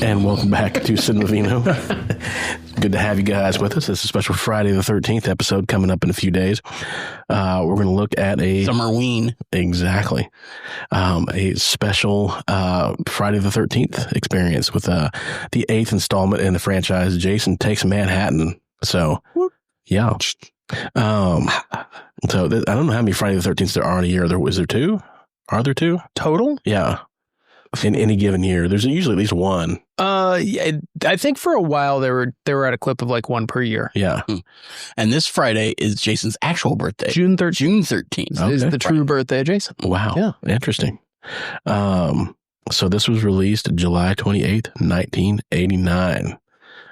And welcome back to Cinemavino. Good to have you guys with us. It's a special Friday the 13th episode coming up in a few days. We're going to look at a... Summerween. Exactly. A special Friday the 13th experience with the 8th installment in the franchise, Jason Takes Manhattan. So, yeah. I don't know how many Friday the 13th there are in a year. Is there two? Are there two? Total? Yeah. In any given year, there's usually at least one. Yeah, I think for a while they were at a clip of like one per year. Yeah. And this Friday is Jason's actual birthday. June 13th. June 13th. Okay. Is the true birthday of Jason. Wow. Yeah. Interesting. So this was released July 28th, 1989.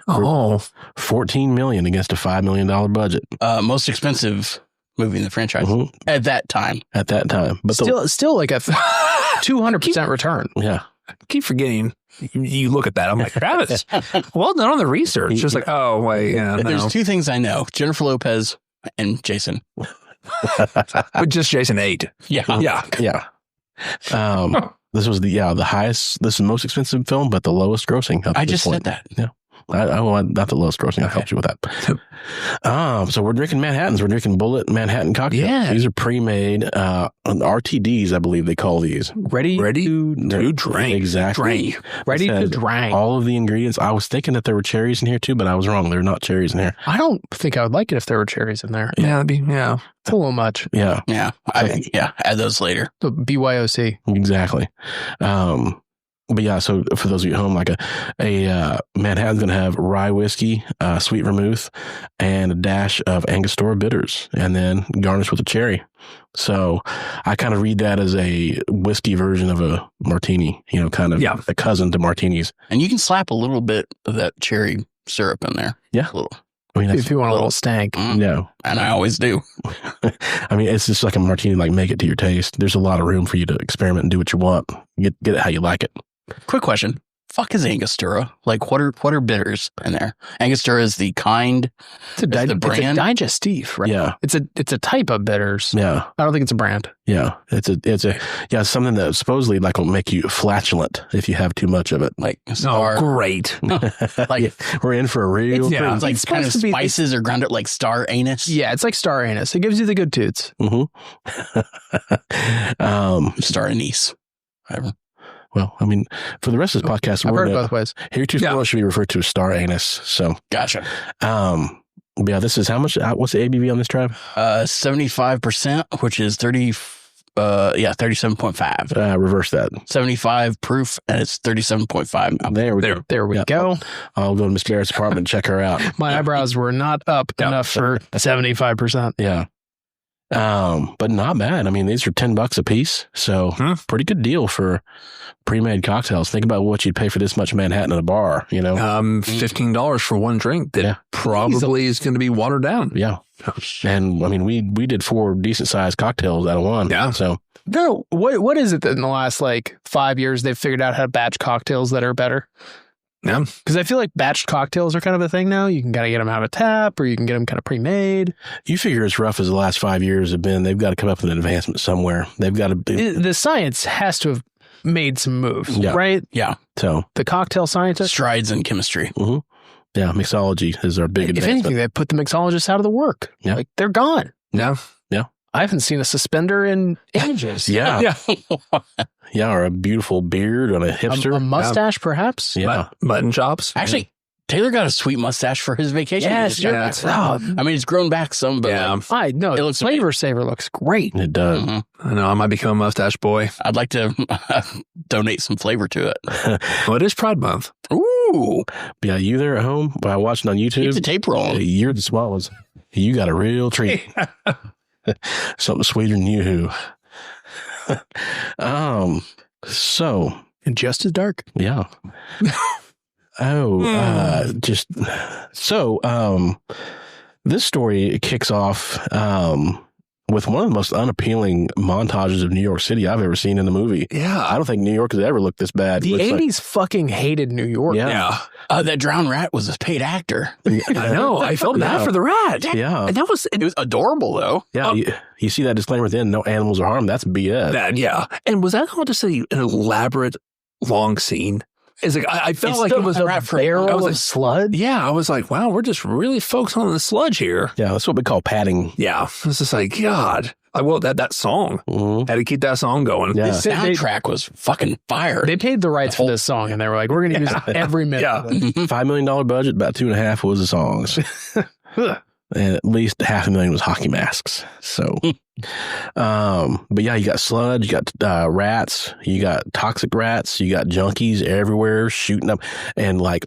Oh. $14 million against a $5 million budget. Most expensive movie in the franchise at that time. At that time. But Still like a 200% return. Yeah. I keep forgetting. You look at that. I'm like, Travis, well done on the research. Just like, oh, wait, yeah, no. There's two things I know. Jennifer Lopez and Jason. But just Jason 8. Yeah. Yeah. Yeah. This was the highest, this is the most expensive film, but the lowest grossing. I just said that. Yeah. I want not the lowest grossing. I helped you with that. So we're drinking Manhattans. We're drinking Bullet Manhattan cocktails. Yeah. These are pre-made RTDs, I believe they call these. Ready to drink. Exactly. Ready to drink. All of the ingredients. I was thinking that there were cherries in here too, but I was wrong. There are not cherries in here. I don't think I would like it if there were cherries in there. Yeah, that'd be, yeah. It's a little much. Yeah. Yeah. Add those later. So BYOC. Exactly. But yeah, so for those of you at home, like a Manhattan's going to have rye whiskey, sweet vermouth, and a dash of Angostura bitters, and then garnished with a cherry. So I kind of read that as a whiskey version of a martini, kind of a cousin to martinis. And you can slap a little bit of that cherry syrup in there. Yeah. A little. I mean, If you want a little stank. Yeah. And I always do. I mean, it's just like a martini, like make it to your taste. There's a lot of room for you to experiment and do what you want. Get it how you like it. Quick question. Fuck is Angostura? Like, what are bitters in there? Angostura is the kind. It's a brand? digestif, right? Yeah. It's a type of bitters. Yeah. I don't think it's a brand. Yeah. It's something that supposedly like will make you flatulent if you have too much of it. Like Oh, great. Like we're in for a real treat. it's like It's kind of supposed to be- spices or ground up like star anise. Yeah, it's like star anise. It gives you the good toots. Star anise. Whatever. Well, I mean, for the rest of this podcast, I've heard it both ways. heretofore should be referred to as star anise. So, Gotcha. but yeah, this is how much? What's the ABV on this, Trav? 75%, which is 37.5. Reverse that. 75 proof, and it's 37.5. There we go. There we go. I'll go to Miss Barrett's apartment and check her out. My eyebrows were not up enough for 75%. Yeah. But not bad. I mean, these are $10 a piece, so pretty good deal for pre-made cocktails. Think about what you'd pay for this much Manhattan at a bar, $15 for one drink that probably is going to be watered down. Yeah. And I mean, we did 4 decent sized cocktails out of one. Yeah. So No, what is it that in the last 5 years they've figured out how to batch cocktails that are better? Yeah. Because I feel like batched cocktails are kind of a thing now. You can kind of get them out of a tap, or you can get them kind of pre-made. you figure as rough as the last 5 years have been, they've got to come up with an advancement somewhere. They've got to be. The science has to have made some moves, Yeah. right? Yeah. So The cocktail scientists. Strides in chemistry. yeah, mixology is our big If advancement. anything, they put the mixologists out of the work. Yeah. They're gone. Yeah. I haven't seen a suspender in ages. Yeah. Yeah, or a beautiful beard on a hipster. A mustache, perhaps? Yeah. Mutton chops. Actually, Taylor got a sweet mustache for his vacation. Yes. I mean, it's grown back some, but I know. It looks Flavor Saver looks great. It does. I know. I might become a mustache boy. I'd like to donate some flavor to it. Well, it is Pride Month. Ooh. Yeah, you there at home by watching on YouTube. Keep the tape rolling. You're the swallows. You got a real treat. Something sweeter than you. So And just as dark. yeah. This story kicks off with one of the most unappealing montages of New York City I've ever seen in a movie. Yeah. I don't think New York has ever looked this bad. The Looks 80s fucking hated New York. Yeah. That drowned rat was a paid actor. I know. I felt bad for the rat. Yeah. And that was It was adorable, though. Yeah. You see that disclaimer at the end, no animals are harmed. That's BS. that. Yeah. And was that all just an elaborate long scene? It's like I felt It's like still it was a a rat for- barrel I was of like, sludge. yeah, I was like, wow, we're just really focused on the sludge here. Yeah, that's what we call padding. Yeah, it's just like God. That song Mhm. had to keep that song going. Yeah. The soundtrack was fucking fire. They paid the rights for this song, and they were like, "We're going to use every minute." Yeah. of it. $5 million budget, about 2.5 was the songs. And at least $500,000 was hockey masks. So, but yeah, you got sludge, you got rats, you got toxic rats, you got junkies everywhere shooting up, and like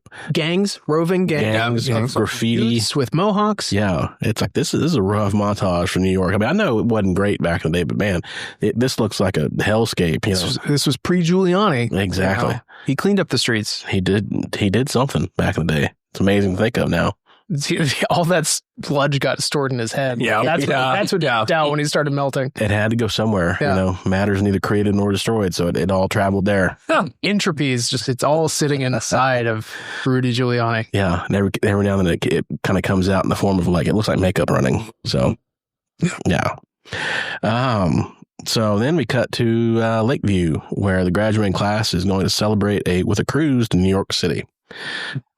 Roving gangs, gangs, graffiti. youths with mohawks. Yeah, it's like this is a rough montage for New York. I mean, I know it wasn't great back in the day, but man, this looks like a hellscape. You know, This was pre-Giuliani. exactly. You know, he cleaned up the streets. He did something back in the day. It's amazing to think of now. All that sludge got stored in his head. Yeah. That's what jumped out when he started melting. It had to go somewhere. Yeah. You know, matter's neither created nor destroyed, so it all traveled there. Entropy is it's all sitting inside of Rudy Giuliani. Yeah, and every now and then it kind of comes out in the form of like it looks like makeup running. So, yeah. So then we cut to Lakeview, where the graduating class is going to celebrate with a cruise to New York City.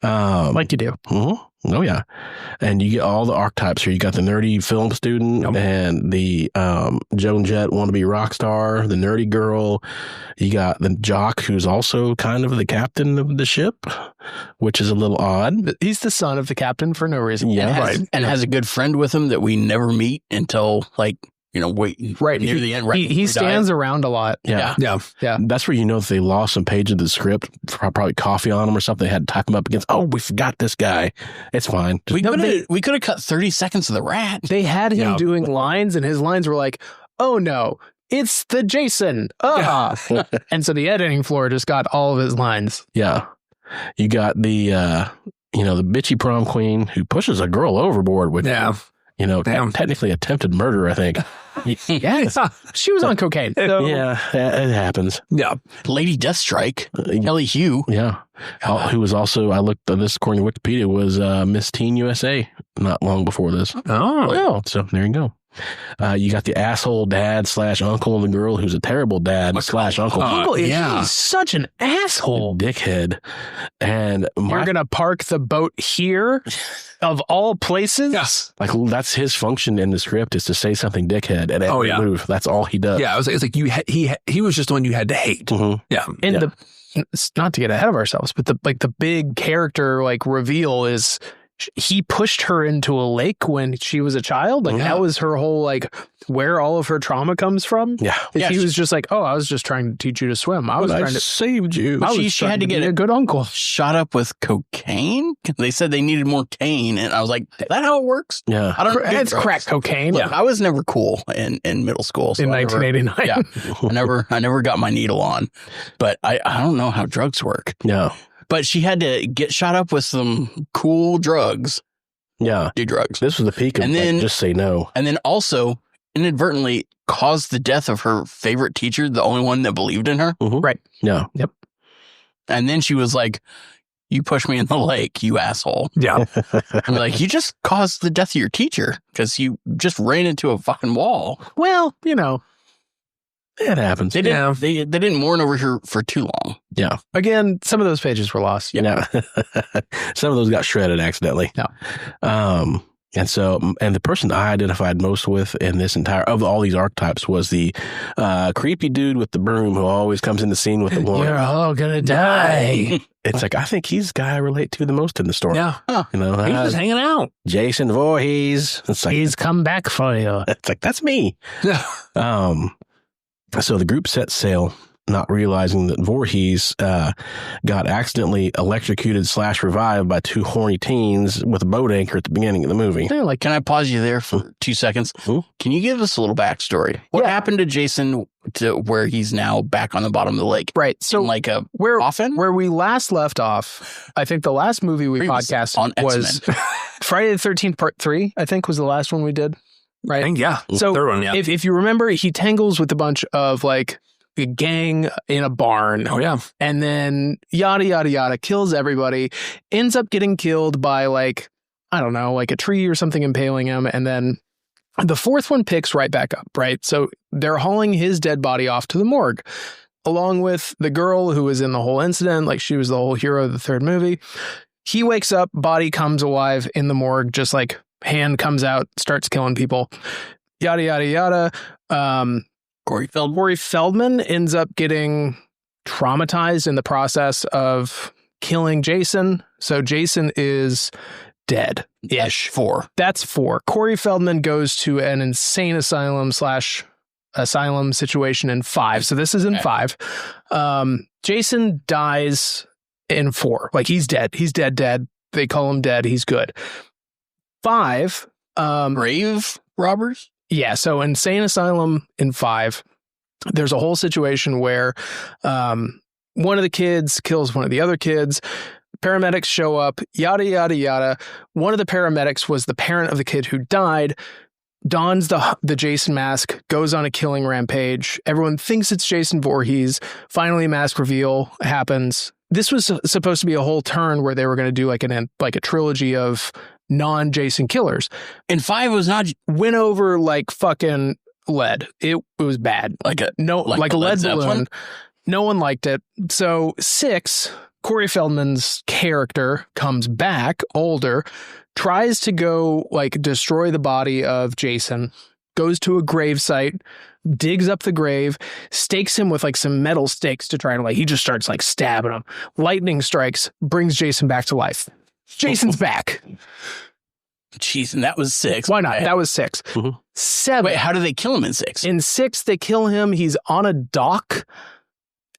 Like you do. Mhm. Oh yeah, and you get all the archetypes here. You got the nerdy film student and the Joan Jett wannabe rock star, the nerdy girl. You got the jock who's also kind of the captain of the ship, which is a little odd. He's the son of the captain for no reason. Yeah, and has a good friend with him that we never meet until like Right. near the end. Right, He stands around a lot. Yeah. Yeah. That's where you know that they lost some pages of the script, probably coffee on them or something. They had to type them up against. Oh, we forgot this guy. It's fine. We could have cut 30 seconds of the rat. They had him doing lines, and his lines were like, "Oh no, it's the Jason." And so the editing floor just got all of his lines. Yeah. You got the the bitchy prom queen who pushes a girl overboard with technically attempted murder, I think. Yes. She was on cocaine. So. Yeah, it happens. Yeah. Lady Deathstrike, Kelly Hugh. Yeah. Who was also, I looked at this according to Wikipedia, was Miss Teen USA not long before this. Oh. So there you go. You got the asshole dad / uncle of the girl who's a terrible dad / uncle. Uncle, yeah. he's such an asshole. Dickhead. And You're going to park the boat here of all places? Yes. like that's his function in the script is to say something dickhead at every move. That's all he does. Yeah. It's like he was just the one you had to hate. Mhm. Yeah. And not to get ahead of ourselves, but the big character reveal is he pushed her into a lake when she was a child. That was her whole where all of her trauma comes from. Yeah. He was just like, oh, I was just trying to teach you to swim. I was trying to saved you. She had to get a good uncle. Shot up with cocaine. They said they needed more cane, and I was like, "Is that how it works?" Yeah. I don't know. It's crack cocaine. Look, I was never cool in middle school. So In 1989. I never got my needle on, but I don't know how drugs work. Yeah. But she had to get shot up with some cool drugs. Yeah. Do drugs. This was the peak of And then- just say no. And then also inadvertently caused the death of her favorite teacher, the only one that believed in her. Mhm. Right. Yeah. Yep. And then she was like, "You pushed me in the lake, you asshole." Yeah. I'm like, "You just caused the death of your teacher because you just ran into a fucking wall." Well, It happens. They didn't. They didn't mourn over her for too long. Yeah. again, some of those pages were lost. Yeah. Some of those got shredded accidentally. No. And the person I identified most with in this of all these archetypes was the creepy dude with the broom who always comes in the scene with the woman. You're all gonna die. It's like, I think he's the guy I relate to the most in the story. Yeah. You know, He was just hanging out. Jason Voorhees. It's like, He's come back for you. it's like, that's me. So the group sets sail, not realizing that Voorhees got accidentally electrocuted / revived by two horny teens with a boat anchor at the beginning of the movie. Yeah, Can I pause you there for 2 seconds? Hmm? Can you give us a little backstory? What happened to Jason to where he's now back on the bottom of the lake? right. So In like a where coffin? where we last left off, I think the last movie we podcast on was Friday the 13th Part 3. I think was the last one we did. Right. I think, yeah. So Third one, yeah. if you remember, he tangles with a bunch of a gang in a barn. Oh, yeah. And then yada, yada, yada, kills everybody, ends up getting killed by I don't know, a tree or something impaling him. And then the fourth one picks right back up, right? So they're hauling his dead body off to the morgue. along with the girl who was in the whole incident. Like, she was the whole hero of the third movie. He wakes up, body comes alive in the morgue, just like hand comes out, starts killing people. Yada, yada, yada. Corey Feldman ends up getting traumatized in the process of killing Jason. So Jason is dead-ish. 4. That's 4. Corey Feldman goes to an insane asylum situation in 5. So this is in 5. Jason dies in 4. Like, he's dead. He's dead. They call him dead. He's good. 5. Grave robbers? Yeah. So insane asylum in 5. There's a whole situation where one of the kids kills one of the other kids. Paramedics show up, yada, yada, yada. One of the paramedics was the parent of the kid who died, dons the Jason mask, goes on a killing rampage. Everyone thinks it's Jason Voorhees. Finally, mask reveal happens. This was supposed to be a whole turn where they were going to do like a trilogy of non-Jason killers. And 5 was not... Went over like fucking lead. It was bad. Like a lead balloon. No one liked it. So 6, Corey Feldman's character comes back, older, tries to go like destroy the body of Jason, goes to a grave site, digs up the grave, stakes him with like some metal stakes to try and he just starts like stabbing him. Lightning strikes, brings Jason back to life. Jason's back. Jeez, and that was 6. Why not? That was 6. Mm-hmm. 7. Wait, how do they kill him in 6? In 6, they kill him. He's on a dock.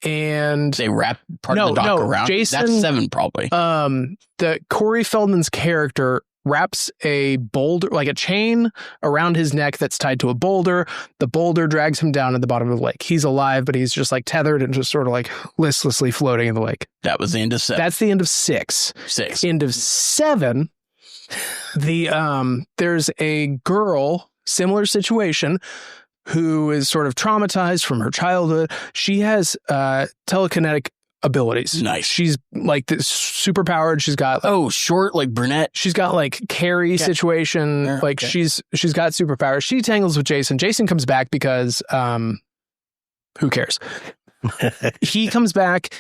And they wrap part of the dock around. Jason, that's 7 probably. The Corey Feldman's character wraps a boulder, like a chain around his neck that's tied to a boulder. The boulder drags him down at the bottom of the lake. He's alive, but he's just like tethered and just sort of like listlessly floating in the lake. That was the end of 7. That's the end of 6. End of 7. There's a girl, similar situation, who is sort of traumatized from her childhood. She has telekinetic abilities. Nice. She's like this super powered. She's got short, like brunette. She's got like Carrie situation. Yeah, like she's got superpowers. She tangles with Jason. Jason comes back because who cares? He comes back,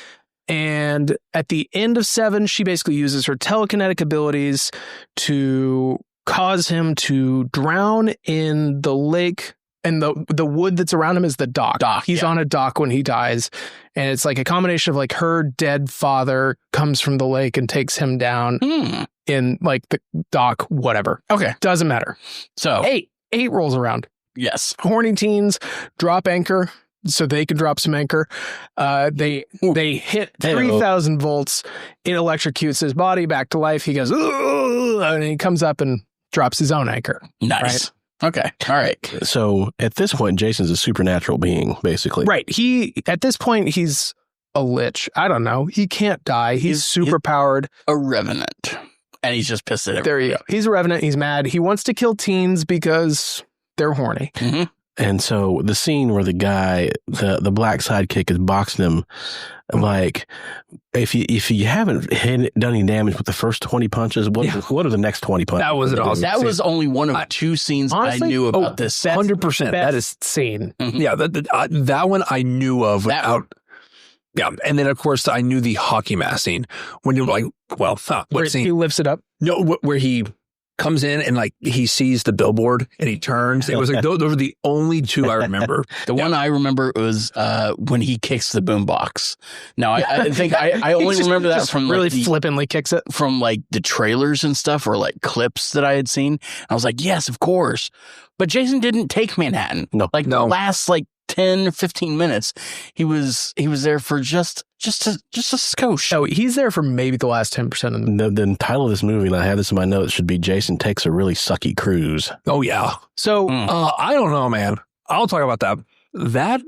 and at the end of 7, she basically uses her telekinetic abilities to cause him to drown in the lake. And the wood that's around him is the dock. He's on a dock when he dies. And it's like a combination of like her dead father comes from the lake and takes him down in like the dock, whatever. Okay. Doesn't matter. So 8 rolls around. Yes. Horny teens drop anchor so they can drop some anchor. They hit 3,000 volts. It electrocutes his body back to life. He goes, "Ugh," and he comes up and drops his own anchor. Nice. Right? Okay. All right. So at this point, Jason's a supernatural being, basically. Right. At this point, he's a lich. I don't know. He can't die. He's super powered. A revenant. And he's just pissed at everybody. There you go. He's a revenant. He's mad. He wants to kill teens because they're horny. Mm-hmm. And so the scene where the guy, the black sidekick, is boxing him, like, if you haven't done any damage with the first 20 punches, what are the next 20 punches? That was an awesome That scene. was only one of 2 scenes honestly, I knew about this. 100%. That is scene. Mm-hmm. Yeah, that one I knew of without. Yeah, and then of course I knew the hockey mask scene when you're like, well, what scene? He lifts it up. No, where he comes in and like he sees the billboard and he turns. It was like those were the only 2 I remember. The one I remember was when he kicks the boombox. Now I think I only remember that from really like flippantly kicks it from like the trailers and stuff or like clips that I had seen. I was like, yes, of course. But Jason didn't take Manhattan. No, the last like 10 or 15 minutes, he was there for just a skosh. Oh, he's there for maybe the last 10% of the title of this movie, and I have this in my notes, should be Jason Takes a Really Sucky Cruise. Oh yeah. So I don't know, man. I'll talk about that. That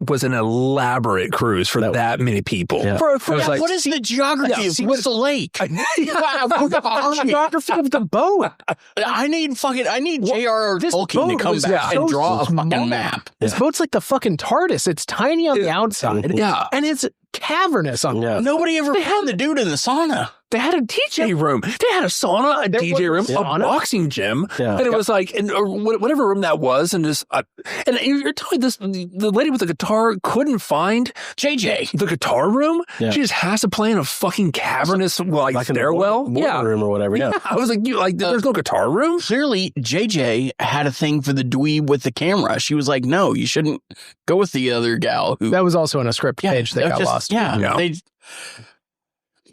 was an elaborate cruise for that many people. Yeah. What is the geography of what's the lake? the geography of the boat. I need J.R.R. Tolkien to come back and draw a fucking map. This boat's like the fucking TARDIS. It's tiny on the outside. Yeah. And it's cavernous on the outside. Nobody ever found the dude in the sauna. They had a DJ room. They had a sauna, a DJ room, a boxing gym. Yeah. And it was like, or whatever room that was. And just, and you're telling me this, the lady with the guitar couldn't find JJ. The guitar room? Yeah. She just has to play in a fucking cavernous, like stairwell. Room or whatever. Yeah. I was like, there's no guitar room? Clearly, JJ had a thing for the dweeb with the camera. She was like, no, you shouldn't go with the other gal. That was also on a script page that got lost. Yeah.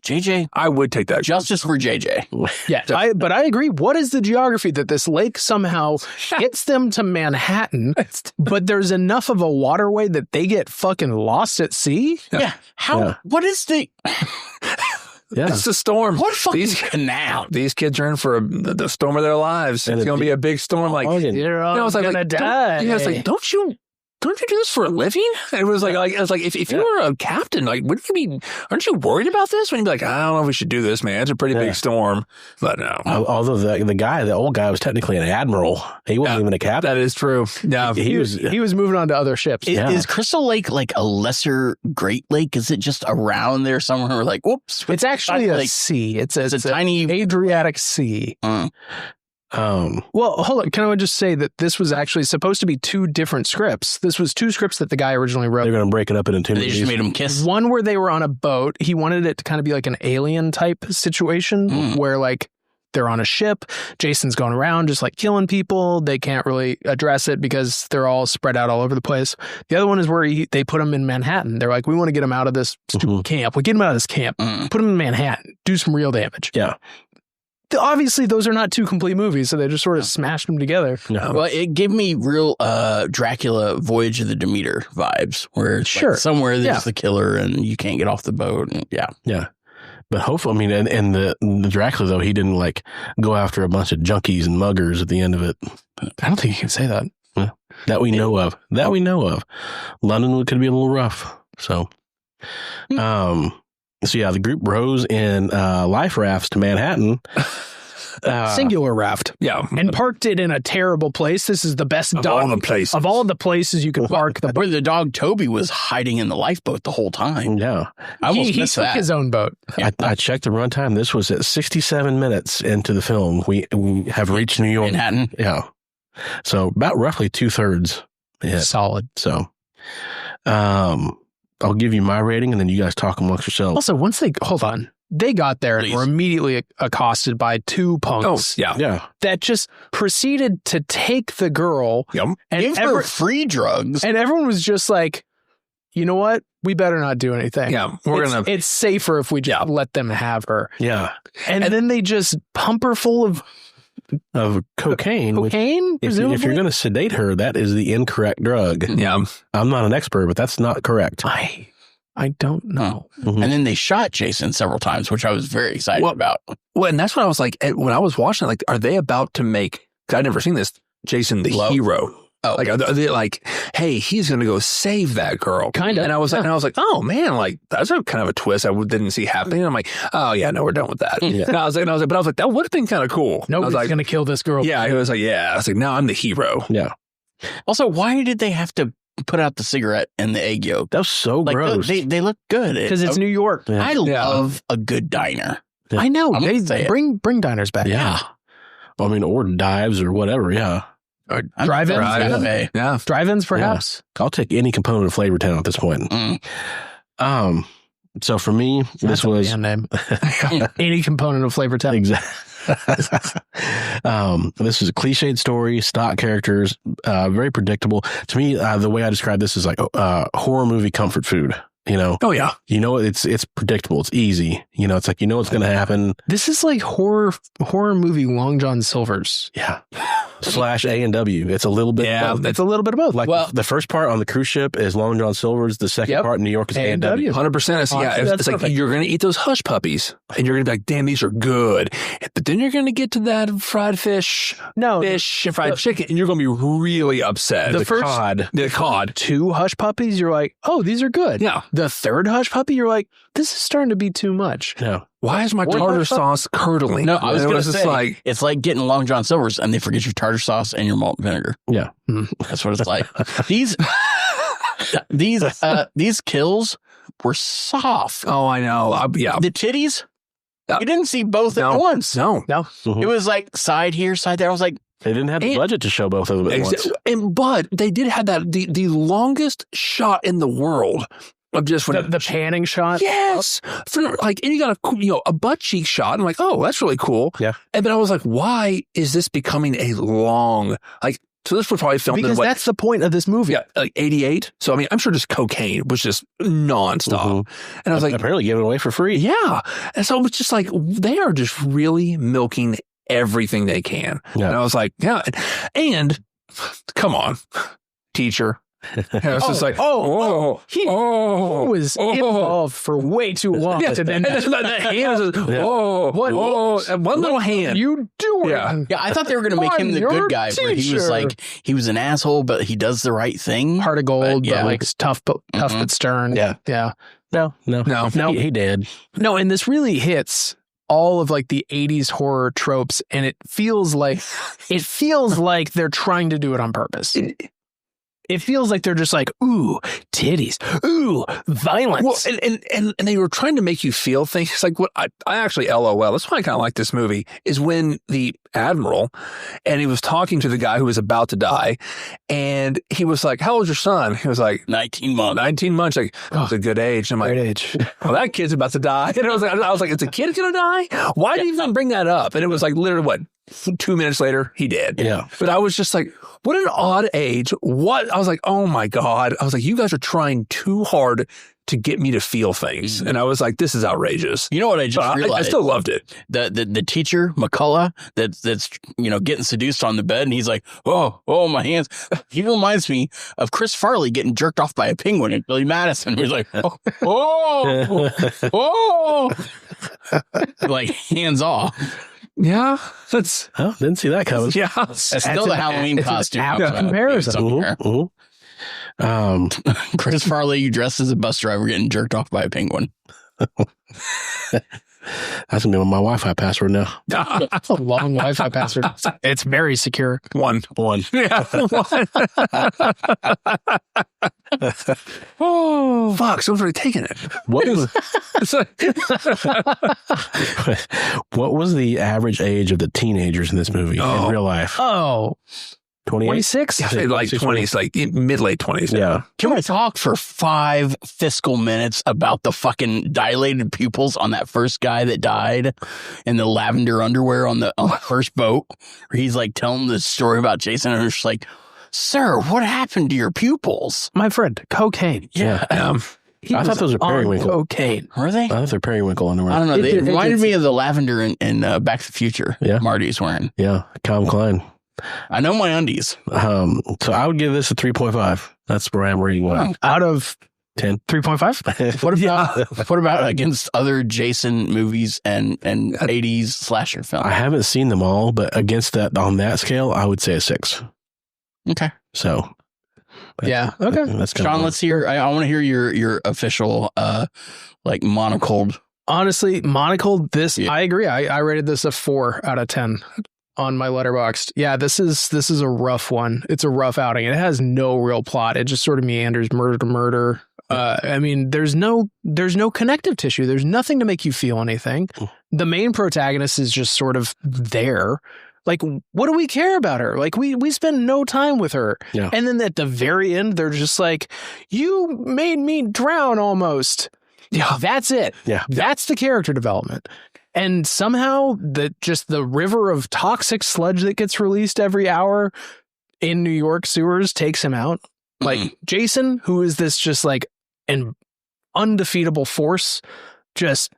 JJ, I would take that. Justice for JJ. Yeah, but I agree. What is the geography that this lake somehow gets them to Manhattan, but there's enough of a waterway that they get fucking lost at sea? Yeah. How? Yeah. What is the... Yeah. It's a storm. What fucking canal? These kids are in for the storm of their lives. And it's going to be a big storm. Like, you're all gonna die. Yeah, it's like, don't you do this for a living? And it was like if you were a captain, like, aren't you worried about this? When you'd be like, I don't know if we should do this, man. It's a pretty big storm. But no. Although the old guy was technically an admiral. He wasn't even a captain. That is true. Yeah. He was moving on to other ships. Is Crystal Lake like a lesser Great Lake? Is it just around there somewhere? Like, whoops. It's actually a sea. It's a tiny Adriatic Sea. Well, hold on. Can I just say that this was actually supposed to be 2 different scripts? This was 2 scripts that the guy originally wrote. They're going to break it up into 2 movies. They just made them kiss. One where they were on a boat. He wanted it to kind of be like an Alien type situation where like they're on a ship. Jason's going around just like killing people. They can't really address it because they're all spread out all over the place. The other one is where they put him in Manhattan. They're like, we want to get him out of this stupid camp. We get him out of this camp. Put him in Manhattan. Do some real damage. Yeah. Obviously, those are not 2 complete movies, so they just sort of smashed them together. No. Well, it gave me real Dracula Voyage of the Demeter vibes, where it's like somewhere there's the killer and you can't get off the boat. And, yeah. But hopefully, I mean, and the Dracula, though, he didn't like go after a bunch of junkies and muggers at the end of it. I don't think you can say that. Yeah. That we know of. London could be a little rough. So, the group rows in life rafts to Manhattan. Singular raft. Yeah. And parked it in a terrible place. This is the best of all the places you can park. Where the dog Toby was hiding in the lifeboat the whole time. Yeah. He took his own boat. I checked the runtime. This was at 67 minutes into the film. We have reached New York. Manhattan. Yeah. So about roughly 2/3. Yeah. Solid. So, I'll give you my rating and then you guys talk amongst yourselves. Also, once they got there and were immediately accosted by 2 punks. Oh, yeah. That just proceeded to take the girl and give her free drugs. And everyone was just like, you know what? We better not do anything. Yeah. It's safer if we just let them have her. Yeah. And then they just pump her full of cocaine. Cocaine? If you're going to sedate her, that is the incorrect drug. Yeah. I'm not an expert, but that's not correct. I don't know. And then they shot Jason several times, which I was very excited about. Well, and that's what I was like, when I was watching it, like, are they about to make, I'd never seen this, Jason the hero? Oh. Like, are they like, hey, he's going to go save that girl? Kind of. And I was like, oh man, like, that's a kind of a twist I didn't see happening. And I'm like, oh yeah, no, we're done with that. Yeah. And I was like, that would have been kind of cool. Nobody's going to kill this girl. Yeah. I was like, now I'm the hero. Yeah. Also, why did they have to put out the cigarette and the egg yolk? That was so gross. They look good. Because it's New York. Yeah. I love a good diner. Yeah. I know. They bring diners back. Yeah. I mean, or dives or whatever. Yeah. Or drive-ins. Yeah. Drive-ins, perhaps. Yeah. I'll take any component of Flavor Town at this point. So for me, this was name. Any component of Flavor Town. Exactly. This is a cliched story, stock characters, very predictable. To me, the way I describe this is like horror movie comfort food. You know? Oh yeah. You know, it's predictable. It's easy. You know, it's like, you know what's going to happen. This is like horror movie Long John Silver's. Yeah. / A&W. It's a little bit. Yeah, it's a little bit of both. Like the first part on the cruise ship is Long John Silver's. The second part in New York is A&W. 100%. It's like you're going to eat those hush puppies, and you're going to be like, "Damn, these are good." But then you're going to get to that fried fish, and fried chicken, and you're going to be really upset. The cod. 2 hush puppies, you're like, "Oh, these are good." Yeah. The 3rd hush puppy, you're like, "This is starting to be too much." No. Why is my tartar sauce curdling? No, I was going to say, it's like getting Long John Silver's and they forget your tartar sauce and your malt vinegar. Yeah. That's what it's like. These kills were soft. Oh, I know. The titties, You didn't see both at once. No. It was like side here, side there. I was like, they didn't have the budget to show both of them at once. But they did have the longest shot in the world of just the panning shot. Yes, and you got a butt cheek shot. I'm like, oh, that's really cool. Yeah, but I was like, why is this becoming a long So this was probably filmed because that's the point of this movie. Yeah, like 88. So I mean, I'm sure just cocaine was just nonstop. And I was like, apparently giving it away for free. Yeah, and so it's just like they are just really milking everything they can. Yeah. And I was like, yeah, and come on, teacher. And I was just like, he was involved for way too long. Yeah, and then that hand was just, one little hand. You doing? Yeah, I thought they were going to make him the good guy, where he was like, he was an asshole, but he does the right thing. Heart of gold, but like tough but stern. Yeah. No. He did. No, and this really hits all of like the 80s horror tropes, and it feels like they're trying to do it on purpose. It feels like they're just like, ooh, titties, ooh, violence. Well, and they were trying to make you feel things. It's like what I actually LOL. That's why I kind of like this movie is when the admiral and he was talking to the guy who was about to die, and he was like, "How old's your son?" He was like, 19 months. 19 months. Like, it's a good age. And I'm like, great age. Well, that kid's about to die. And I was like, is a kid gonna die? Why did you even bring that up? And it was like literally what? 2 minutes later, he did. Yeah. But I was just like, what an odd age. What? I was like, oh my God. I was like, you guys are trying too hard to get me to feel things. And I was like, this is outrageous. You know what I just realized? I still loved it. The teacher, McCullough, that's getting seduced on the bed, and he's like, oh, my hands. He reminds me of Chris Farley getting jerked off by a penguin in Billy Madison. He's like, like hands off. Yeah, didn't see that coming. Yeah, that's still the Halloween costume. Comparison. Chris Farley dressed as a bus driver getting jerked off by a penguin. That's gonna be my Wi-Fi password now. That's a long Wi-Fi password. It's very secure. One. Yeah. Oh, fuck! Someone's already taken it. What was the average age of the teenagers in this movie in real life? 26? Yeah, like 20s, like mid-late 20s. Yeah. Can we talk for 5 fiscal minutes about the fucking dilated pupils on that first guy that died in the lavender underwear on the first boat? Where he's like telling the story about Jason, and it's like, sir, what happened to your pupils? My friend, cocaine. Yeah. I thought those were periwinkle. Cocaine. Were they? I thought they're periwinkle underwear. I don't know. They reminded me of the lavender in Back to the Future. Yeah. Marty's wearing. Yeah. Calvin Klein. I know my undies. So I would give this a 3.5. That's where I'm rating one. Out of 10. 3.5? What about against other Jason movies and 80s slasher films? I haven't seen them all, but against that, on that scale, I would say a 6. Okay. So. Yeah. Okay. That's Sean, let's hear. I want to hear your official, like monocled. Honestly, monocled. I agree. I rated this a 4 out of 10. On my Letterboxd. Yeah, this is a rough one. It's a rough outing. It has no real plot. It just sort of meanders murder to murder. I mean, there's no connective tissue. There's nothing to make you feel anything. The main protagonist is just sort of there. Like, what do we care about her? Like, we spend no time with her. Yeah. And then at the very end, they're just like, you made me drown almost. Yeah, that's it. Yeah. That's the character development. And somehow the river of toxic sludge that gets released every hour in New York sewers takes him out. Like Jason, who is this just like an undefeatable force, just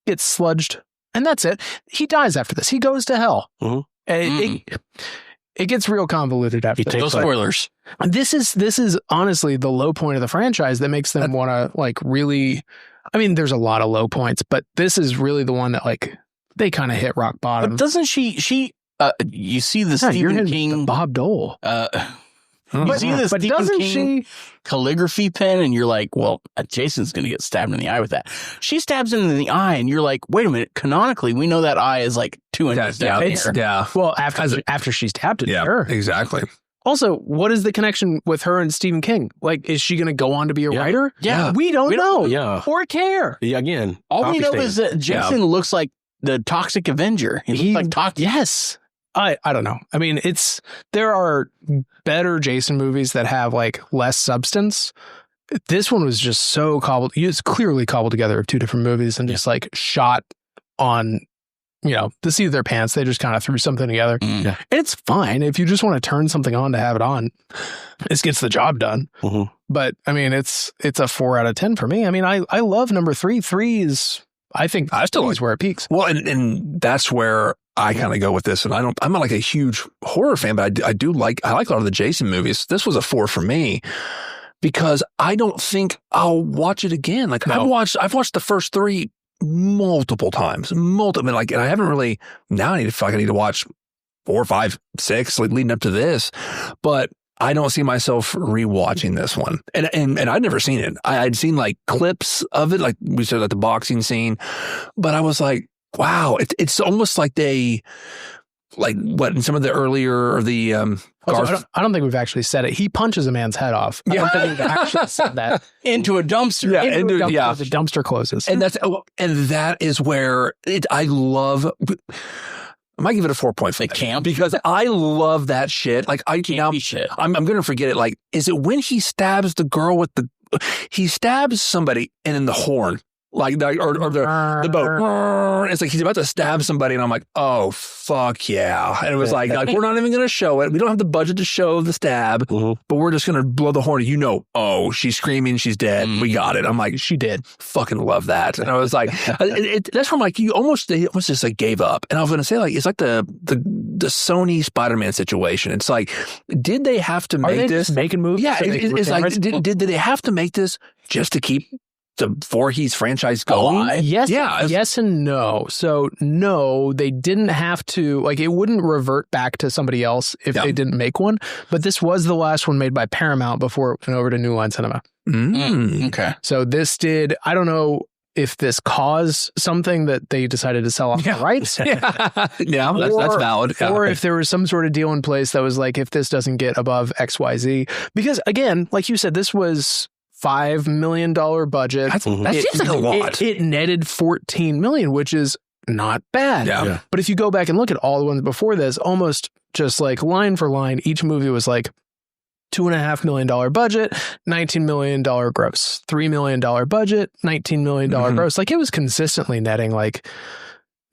gets sludged. And that's it. He dies after this. He goes to hell. And it gets real convoluted after this. No spoilers. This is honestly the low point of the franchise that makes them want to like really... I mean, there's a lot of low points, but this is really the one that like they kind of hit rock bottom. But doesn't she you see the Stephen King Bob Dole. You see the Stephen King calligraphy pen, and you're like, well, Jason's going to get stabbed in the eye with that. She stabs him in the eye, and you're like, wait a minute. Canonically, we know that eye is like 2 inches down here. Yeah. Well, after she stabbed it, yeah, sure. Exactly. Also, what is the connection with her and Stephen King? Like, is she going to go on to be a writer? Yeah. We don't know. Yeah. Or care. Yeah, again. All we know copy is that Jason looks like the Toxic Avenger. He looks like toxic. Yes. I don't know. I mean, there are better Jason movies that have like less substance. This one was just so cobbled. It's clearly cobbled together of two different movies and just like shot on, the seat of their pants. They just kind of threw something together. Yeah. It's fine. If you just want to turn something on to have it on, this gets the job done. Mm-hmm. But I mean, it's a 4 out of 10 for me. I mean, I love number 3. 3 is, I think, I still is where it peaks. Well, and that's where I kind of go with this. And I'm not like a huge horror fan, but I like a lot of the Jason movies. This was a 4 for me because I don't think I'll watch it again. Like I've watched the first 3 multiple times, and I haven't really, now I need to watch 4, 5, 6, like leading up to this, but I don't see myself rewatching this one. And I'd never seen it. I'd seen like clips of it, like we said, like the boxing scene, but I was like, wow, it's almost like they, like what in some of the earlier or the I don't think we've actually said it. He punches a man's head off. I don't think we've actually said that. Into a dumpster. Yeah, into a dumpster. The dumpster closes. And that is where I love. I might give it a 4.5. Like camp? Because I love that shit. Like shit. I'm going to forget it. Like, is it when he stabs the girl he stabs somebody and in the horn? Like, or the boat. It's like he's about to stab somebody, and I'm like, oh, fuck yeah. And it was like we're not even going to show it. We don't have the budget to show the stab, but we're just going to blow the horn. Oh, she's screaming, she's dead. We got it. I'm like, she did. Fucking love that. And I was like, that's from like, they almost just like gave up. And I was going to say, like, it's like the Sony Spider-Man situation. It's like, did they have to make this? Making movies? Yeah, it's like, did they have to make this just to keep the Voorhees franchise going? Yes. Yeah. Yes and no. So no, they didn't have to, like, it wouldn't revert back to somebody else if they didn't make one. But this was the last one made by Paramount before it went over to New Line Cinema. Okay. So this did, I don't know if this caused something that they decided to sell off the rights. Yeah, that's valid. Yeah. Or if there was some sort of deal in place that was like, if this doesn't get above XYZ. Because again, like you said, this was $5 million budget. That seems like a lot. It netted $14 million, which is not bad. Yeah. But if you go back and look at all the ones before this, almost just like line for line, each movie was like $2.5 million budget, $19 million gross, $3 million budget, $19 million gross. Like it was consistently netting like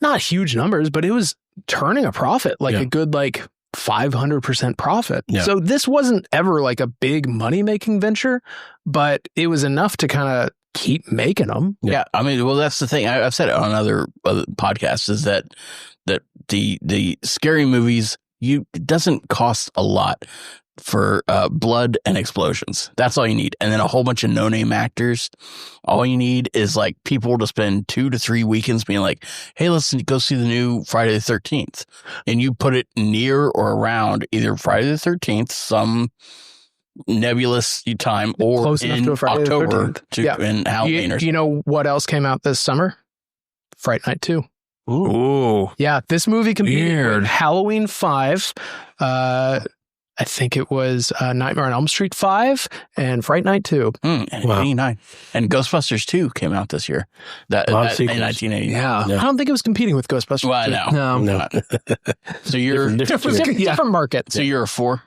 not huge numbers, but it was turning a profit, like a good like 500% profit. Yeah. So this wasn't ever like a big money-making venture, but it was enough to kind of keep making them. Yeah. I mean, well, that's the thing. I've said it on other podcasts is that the scary movies, it doesn't cost a lot for blood and explosions. That's all you need. And then a whole bunch of no-name actors. All you need is like people to spend 2 to 3 weekends being like, hey, let's go see the new Friday the 13th. And you put it near or around either Friday the 13th, some nebulous time, or close enough to a Friday October the 13th. in Halloween. You know what else came out this summer? Fright Night 2. Ooh. Yeah, this movie competed Weird. with Halloween 5, I think it was Nightmare on Elm Street 5 and Fright Night 2. And 89. And Ghostbusters 2 came out this year. That in 1980. Yeah. I don't think it was competing with Ghostbusters. Well, 2. no. So you're different market. So you're a 4.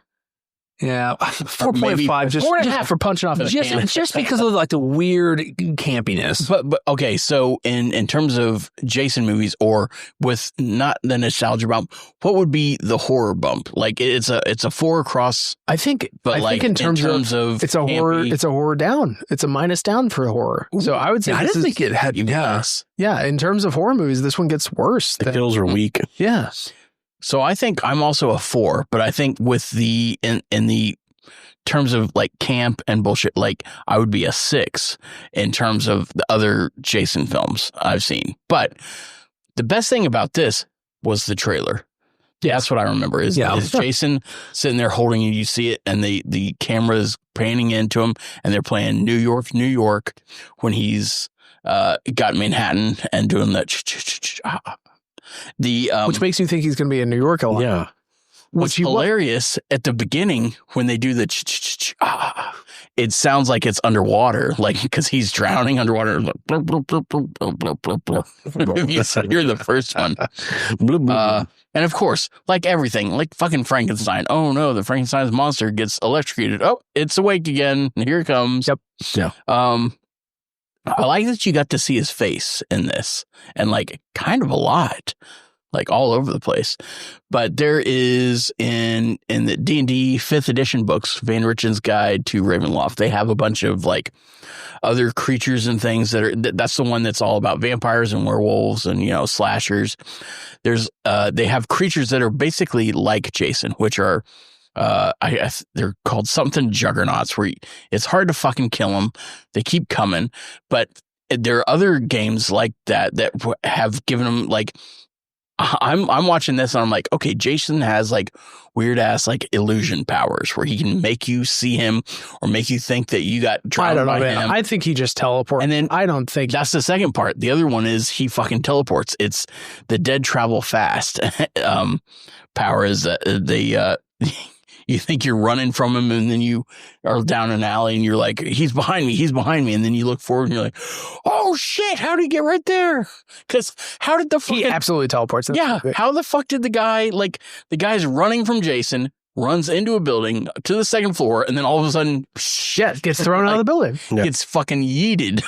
Yeah, 4.5, just 4.5 for punching off just because of like the weird campiness. But okay, so in terms of Jason movies, or with not the nostalgia bump, what would be the horror bump? Like it's a 4 across. I think, but think in terms of it's a campy, horror. It's a horror down. It's a minus down for horror. So I would say I didn't think it had. Yes. Yeah, in terms of horror movies, this one gets worse. The kills are weak. Yeah. So I think I'm also a 4, but I think with the in the terms of like camp and bullshit, like I would be a 6 in terms of the other Jason films I've seen. But the best thing about this was the trailer. Yeah, that's what I remember is Jason sitting there holding you see it, and the camera is panning into him, and they're playing New York, New York, when he's got Manhattan and doing that. Which makes you think he's going to be in New York a lot. Yeah. What's hilarious at the beginning when they do the it sounds like it's underwater, like because he's drowning underwater. If you hear the first one, and of course, like everything, like fucking Frankenstein. Oh no, the Frankenstein's monster gets electrocuted. Oh, it's awake again. Here it comes. Yep. Yeah. I like that you got to see his face in this, and like kind of a lot. Like all over the place. But there is in the D&D 5th edition books, Van Richen's Guide to Ravenloft, they have a bunch of like other creatures and things that's the one that's all about vampires and werewolves and, slashers. There's, they have creatures that are basically like Jason, which are, they're called something juggernauts where it's hard to fucking kill them. They keep coming, but there are other games like that have given them like, I'm watching this and I'm like, okay, Jason has like weird ass like illusion powers where he can make you see him or make you think that you got drowned by him. I think he just teleports. And then I don't think that's the second part. The other one is he fucking teleports. It's the dead travel fast power is you think you're running from him and then you are down an alley and you're like, he's behind me. And then you look forward and you're like, oh shit, how did he get right there? Because how did he absolutely teleports. Yeah. How the fuck did the guy's running from Jason, runs into a building to the second floor, and then all of a sudden, shit, gets thrown out of the building. Yeah. Gets fucking yeeted.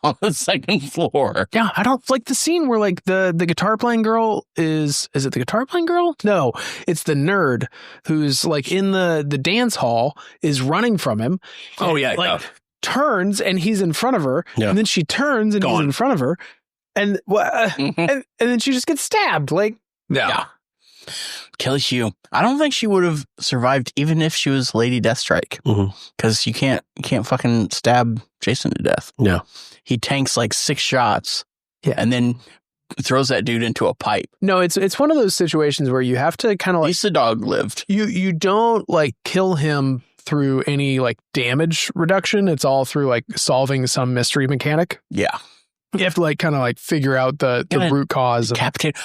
On the second floor. Yeah, I don't like the scene where like the guitar playing girl is it the guitar playing girl? No, it's the nerd who's like in the dance hall is running from him. Oh yeah, turns and he's in front of her, and then she turns and he's in front of her, and and then she just gets stabbed. Like yeah. Kelly Shue. I don't think she would have survived even if she was Lady Deathstrike, because you can't fucking stab Jason to death. Yeah, he tanks like 6 shots, and then throws that dude into a pipe. No, it's one of those situations where you have to kind of like. At least the dog lived. You don't like kill him through any like damage reduction. It's all through like solving some mystery mechanic. Yeah. You have to like kind of like figure out the root cause.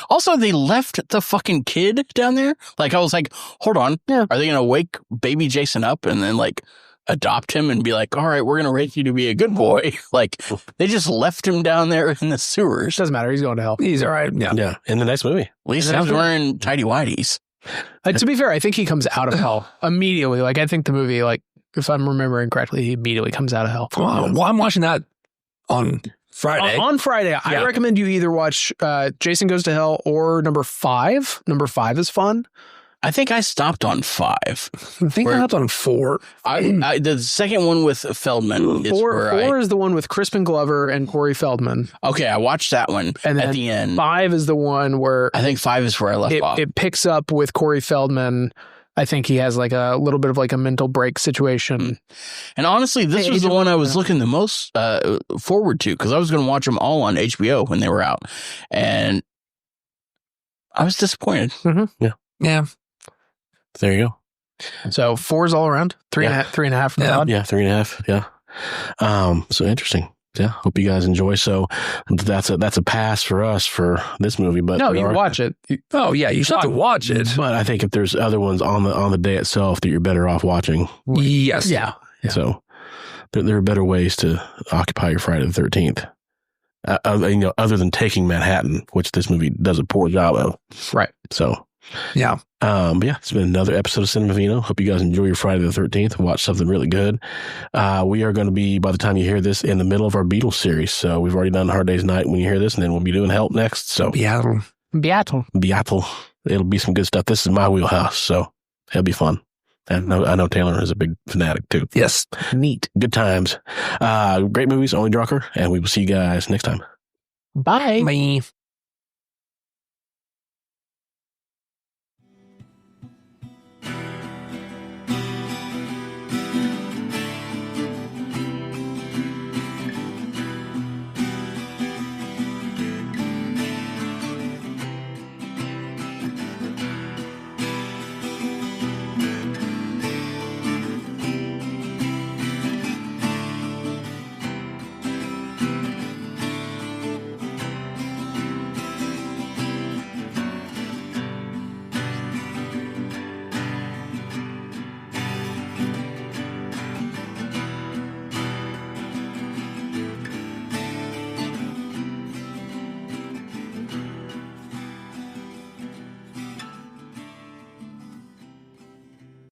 Also, they left the fucking kid down there. Like I was like, hold on. Yeah. Are they going to wake baby Jason up and then like adopt him and be like, all right, we're going to raise you to be a good boy. Like they just left him down there in the sewers. Doesn't matter. He's going to hell. He's all right. Yeah. Yeah. In the next movie. At least he was wearing tidy whities. To be fair, I think he comes out of hell immediately. Like I think the movie, like if I'm remembering correctly, he immediately comes out of hell. Well, I'm watching that on Friday. On Friday, yeah. I recommend you either watch Jason Goes to Hell or number 5. Number 5 is fun. I think I stopped on 5. I think I stopped on 4. The second one with Feldman. Four is the one with Crispin Glover and Corey Feldman. Okay, I watched that one and at the end. 5 is the one where... I think 5 is where I left off. It picks up with Corey Feldman. I think he has like a little bit of like a mental break situation. And honestly, this was the one I was looking the most forward to because I was going to watch them all on HBO when they were out. And I was disappointed. Yeah. Yeah. There you go. So 4's all around. 3.5 from Todd. Yeah, 3.5. Yeah. So interesting. Yeah, hope you guys enjoy. So that's a pass for us for this movie. But no, you watch it. You still have to watch it. But I think if there's other ones on the day itself that you're better off watching. Yes. Yeah. So there are better ways to occupy your Friday the 13th. Other than taking Manhattan, which this movie does a poor job of. Right. So. Yeah. But yeah, it's been another episode of Cinemavino. Hope you guys enjoy your Friday the 13th. Watch something really good. We are going to be, by the time you hear this, in the middle of our Beatles series. So we've already done Hard Day's Night when you hear this, and then we'll be doing Help next. So Beatle. It'll be some good stuff. This is my wheelhouse, so it'll be fun. And I know Taylor is a big fanatic too. Yes. Neat. Good times. Great movies, only Drucker, and we will see you guys next time. Bye. Bye.